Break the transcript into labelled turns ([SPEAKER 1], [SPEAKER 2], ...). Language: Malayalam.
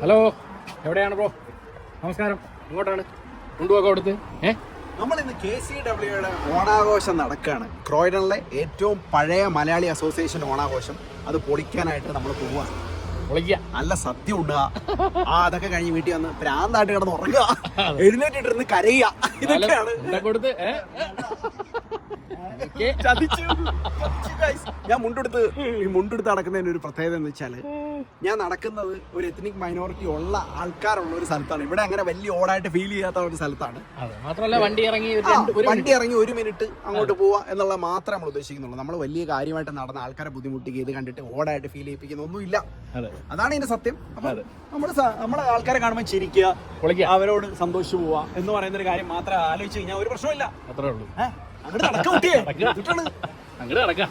[SPEAKER 1] ഹലോ, എവിടെയാണ് ബ്രോ? നമസ്കാരം. ഇങ്ങോട്ടാണ് കൊണ്ടുപോകാൻ കൊടുത്ത്
[SPEAKER 2] നമ്മളിന്ന് KCWയുടെ ഓണാഘോഷം നടക്കുകയാണ്. ക്രോയ്ഡണിലെ ഏറ്റവും പഴയ മലയാളി അസോസിയേഷൻ ഓണാഘോഷം. അത് പൊളിക്കാനായിട്ട് നമ്മൾ പോവുക.
[SPEAKER 1] പൊളിക്കുക,
[SPEAKER 2] നല്ല സദ്യ ഉണ്ടാ, അതൊക്കെ കഴിഞ്ഞ് വീട്ടിൽ വന്ന് പ്രാന്തായിട്ട് കിടന്ന് ഉറങ്ങുക, എഴുന്നേറ്റിട്ടിരുന്ന് കരയുക. ഇതൊക്കെയാണ്
[SPEAKER 1] കൊടുത്ത്
[SPEAKER 2] ഞാൻ മുണ്ടെടുത്ത് നടക്കുന്നതിന് ഒരു പ്രത്യേകത എന്ന് വെച്ചാല്, ഞാൻ നടക്കുന്നത് ഒരു എത്നിക് മൈനോറിറ്റി ഉള്ള ആൾക്കാരുള്ള ഒരു സ്ഥലത്താണ്. ഇവിടെ അങ്ങനെ വലിയ ഓടായിട്ട് ഫീൽ ചെയ്യാത്ത ഒരു സ്ഥലത്താണ്.
[SPEAKER 1] മാത്രമല്ല വണ്ടി ഇറങ്ങി
[SPEAKER 2] ഒരു മിനിറ്റ് അങ്ങോട്ട് പോവാ എന്നുള്ളത് മാത്രമേ നമ്മൾ ഉദ്ദേശിക്കുന്നുള്ളൂ. നമ്മൾ വലിയ കാര്യമായിട്ട് നടന്ന ആൾക്കാരെ ബുദ്ധിമുട്ടിക്കുക, ഇത് കണ്ടിട്ട് ഓടായിട്ട് ഫീൽ ചെയ്യിപ്പിക്കുന്ന ഒന്നുമില്ല. അതാണ് ഇതിന്റെ സത്യം. അപ്പൊ നമ്മുടെ ആൾക്കാരെ കാണുമ്പോൾ ചിരിക്കുക, അവരോട് സന്തോഷിച്ചു പോവാ എന്ന് പറയുന്ന ഒരു കാര്യം മാത്രമേ ആലോചിച്ച് കഴിഞ്ഞാൽ ഒരു പ്രശ്നമില്ല.
[SPEAKER 1] അത്രേ ഉള്ളൂ.
[SPEAKER 2] അങ്ങോട്ട് നടക്കാം.
[SPEAKER 1] അങ്ങോട്ട് നടക്കാം.